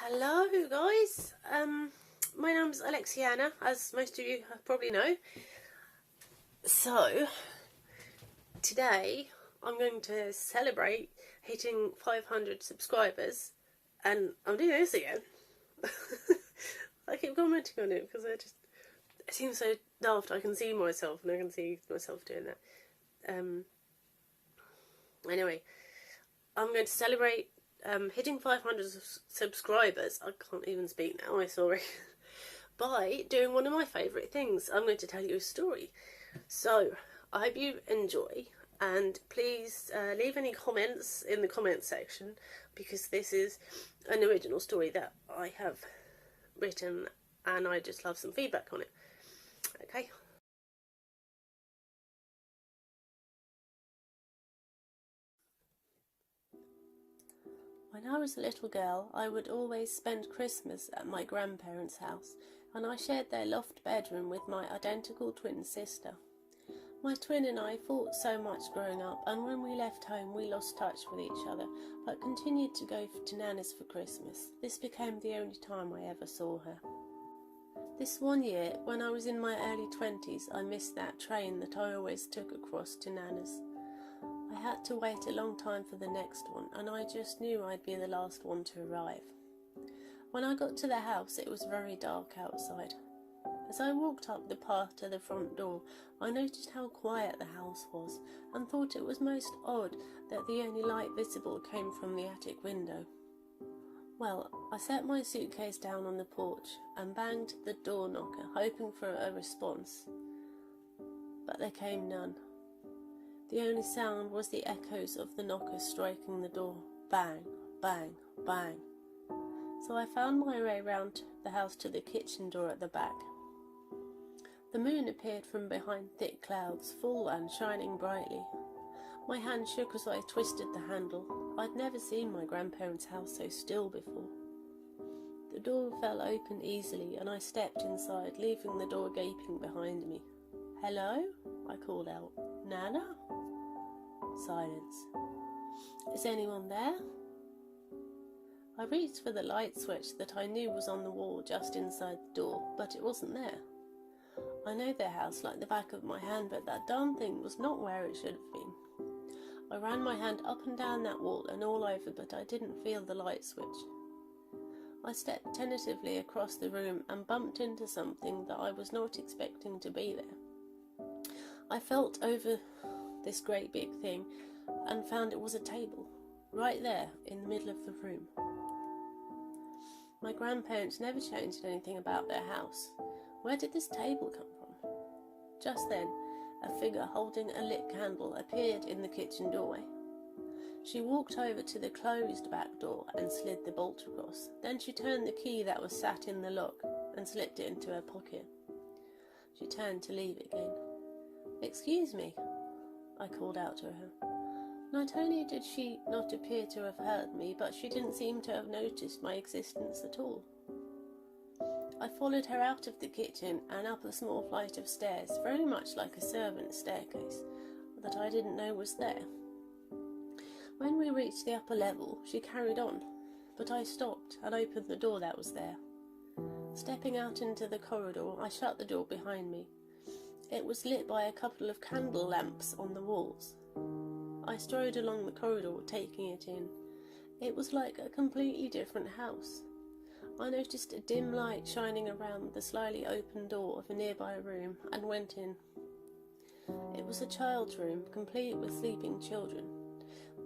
Hello guys, my name's Alexiana, as most of you probably know. So, today I'm going to celebrate hitting 500 subscribers, and I'm doing this again. I keep commenting on it because it seems so daft. I can see myself and I can see myself doing that. Anyway, I'm going to celebrate hitting 500 subscribers, I can't even speak now, I'm sorry, by doing one of my favourite things. I'm going to tell you a story. So, I hope you enjoy, and please leave any comments in the comments section, because this is an original story that I have written and I just love some feedback on it. Okay. When I was a little girl, I would always spend Christmas at my grandparents' house, and I shared their loft bedroom with my identical twin sister. My twin and I fought so much growing up, and when we left home we lost touch with each other, but continued to go to Nana's for Christmas. This became the only time I ever saw her. This one year, when I was in my early 20s, I missed that train that I always took across to Nana's. I had to wait a long time for the next one, and I just knew I'd be the last one to arrive. When I got to the house, it was very dark outside. As I walked up the path to the front door, I noticed how quiet the house was, and thought it was most odd that the only light visible came from the attic window. Well, I set my suitcase down on the porch and banged the door knocker, hoping for a response, but there came none. The only sound was the echoes of the knocker striking the door. Bang, bang, bang. So I found my way round the house to the kitchen door at the back. The moon appeared from behind thick clouds, full and shining brightly. My hand shook as I twisted the handle. I'd never seen my grandparents' house so still before. The door fell open easily, and I stepped inside, leaving the door gaping behind me. "Hello?" I called out. "Nana?" Silence. "Is anyone there?" I reached for the light switch that I knew was on the wall just inside the door, but it wasn't there. I know their house like the back of my hand, but that darn thing was not where it should have been. I ran my hand up and down that wall and all over, but I didn't feel the light switch. I stepped tentatively across the room and bumped into something that I was not expecting to be there. I felt over this great big thing and found it was a table, right there in the middle of the room. My grandparents never changed anything about their house. Where did this table come from? Just then, a figure holding a lit candle appeared in the kitchen doorway. She walked over to the closed back door and slid the bolt across. Then she turned the key that was sat in the lock and slipped it into her pocket. She turned to leave again. "Excuse me," I called out to her. Not only did she not appear to have heard me, but she didn't seem to have noticed my existence at all. I followed her out of the kitchen and up a small flight of stairs, very much like a servant's staircase, that I didn't know was there. When we reached the upper level, she carried on, but I stopped and opened the door that was there. Stepping out into the corridor, I shut the door behind me. It was lit by a couple of candle lamps on the walls. I strode along the corridor, taking it in. It was like a completely different house. I noticed a dim light shining around the slightly open door of a nearby room and went in. It was a child's room, complete with sleeping children.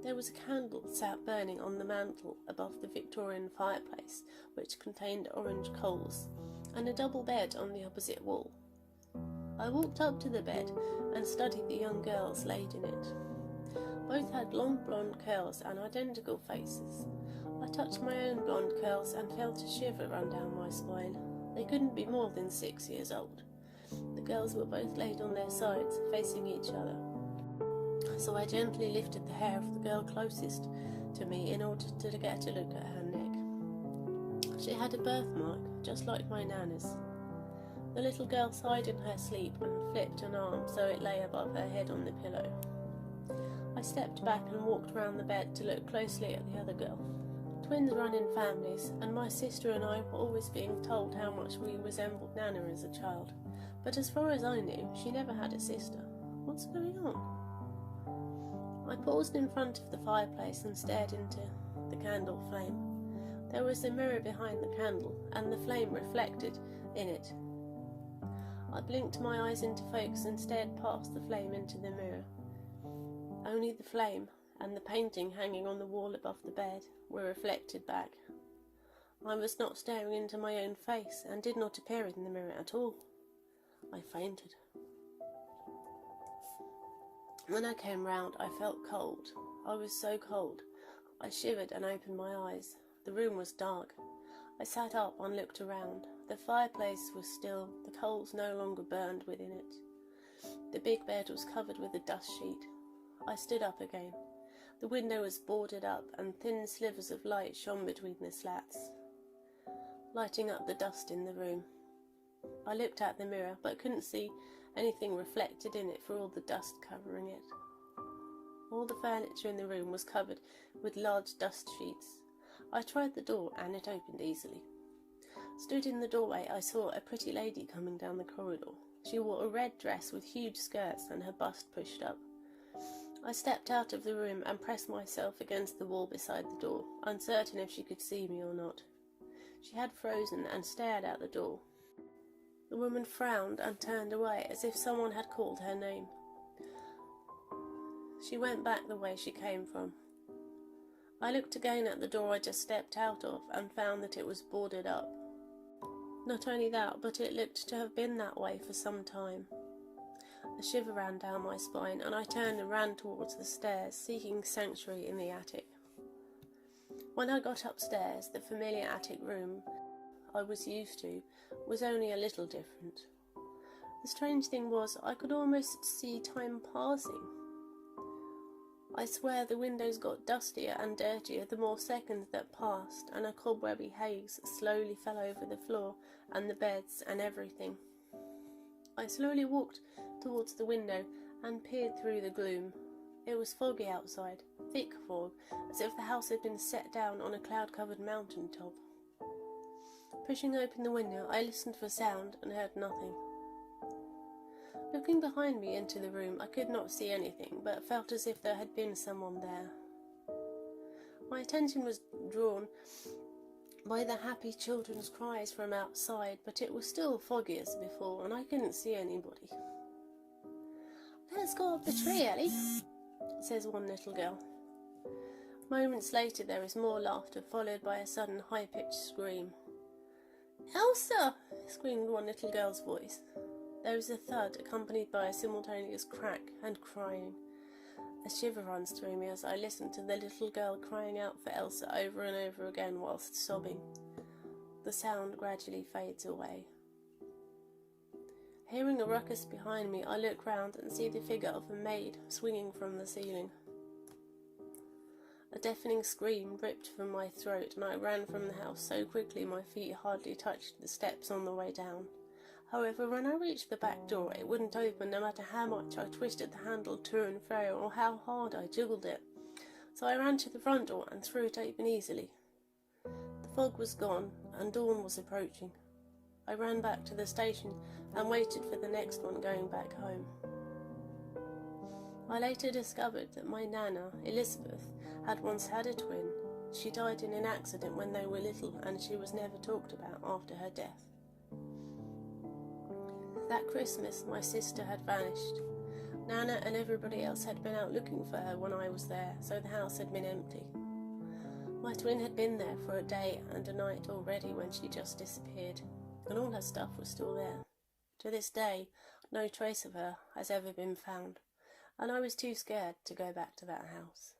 There was a candle sat burning on the mantel above the Victorian fireplace, which contained orange coals, and a double bed on the opposite wall. I walked up to the bed and studied the young girls laid in it. Both had long blonde curls and identical faces. I touched my own blonde curls and felt a shiver run down my spine. They couldn't be more than 6 years old. The girls were both laid on their sides, facing each other. So I gently lifted the hair of the girl closest to me in order to get a look at her neck. She had a birthmark, just like my Nana's. The little girl sighed in her sleep and flipped an arm so it lay above her head on the pillow. I stepped back and walked round the bed to look closely at the other girl. Twins run in families, and my sister and I were always being told how much we resembled Nana as a child. But as far as I knew, she never had a sister. What's going on? I paused in front of the fireplace and stared into the candle flame. There was a mirror behind the candle, and the flame reflected in it. I blinked my eyes into focus and stared past the flame into the mirror. Only the flame and the painting hanging on the wall above the bed were reflected back. I was not staring into my own face and did not appear in the mirror at all. I fainted. When I came round, I felt cold. I was so cold. I shivered and opened my eyes. The room was dark. I sat up and looked around. The fireplace was still. The coals no longer burned within it. The big bed was covered with a dust sheet. I stood up again. The window was boarded up, and thin slivers of light shone between the slats, lighting up the dust in the room. I looked at the mirror, but couldn't see anything reflected in it for all the dust covering it. All the furniture in the room was covered with large dust sheets. I tried the door, and it opened easily. Stood in the doorway, I saw a pretty lady coming down the corridor. She wore a red dress with huge skirts and her bust pushed up. I stepped out of the room and pressed myself against the wall beside the door, uncertain if she could see me or not. She had frozen and stared out the door. The woman frowned and turned away as if someone had called her name. She went back the way she came from. I looked again at the door I just stepped out of and found that it was boarded up. Not only that, but it looked to have been that way for some time. A shiver ran down my spine, and I turned and ran towards the stairs, seeking sanctuary in the attic. When I got upstairs, the familiar attic room I was used to was only a little different. The strange thing was, I could almost see time passing. I swear the windows got dustier and dirtier the more seconds that passed, and a cobwebby haze slowly fell over the floor and the beds and everything. I slowly walked towards the window and peered through the gloom. It was foggy outside, thick fog, as if the house had been set down on a cloud-covered mountain top. Pushing open the window, I listened for sound and heard nothing. Looking behind me into the room, I could not see anything, but felt as if there had been someone there. My attention was drawn by the happy children's cries from outside, but it was still foggy as before, and I couldn't see anybody. "Let's go up the tree, Ellie," says one little girl. Moments later there is more laughter, followed by a sudden high-pitched scream. "Elsa!" screamed one little girl's voice. There is a thud, accompanied by a simultaneous crack and crying. A shiver runs through me as I listen to the little girl crying out for Elsa over and over again whilst sobbing. The sound gradually fades away. Hearing a ruckus behind me, I look round and see the figure of a maid swinging from the ceiling. A deafening scream ripped from my throat, and I ran from the house so quickly my feet hardly touched the steps on the way down. However, when I reached the back door, it wouldn't open no matter how much I twisted the handle to and fro or how hard I jiggled it. So I ran to the front door and threw it open easily. The fog was gone and dawn was approaching. I ran back to the station and waited for the next one going back home. I later discovered that my Nana, Elizabeth, had once had a twin. She died in an accident when they were little, and she was never talked about after her death. That Christmas, my sister had vanished. Nana and everybody else had been out looking for her when I was there, so the house had been empty. My twin had been there for a day and a night already when she just disappeared, and all her stuff was still there. To this day, no trace of her has ever been found, and I was too scared to go back to that house.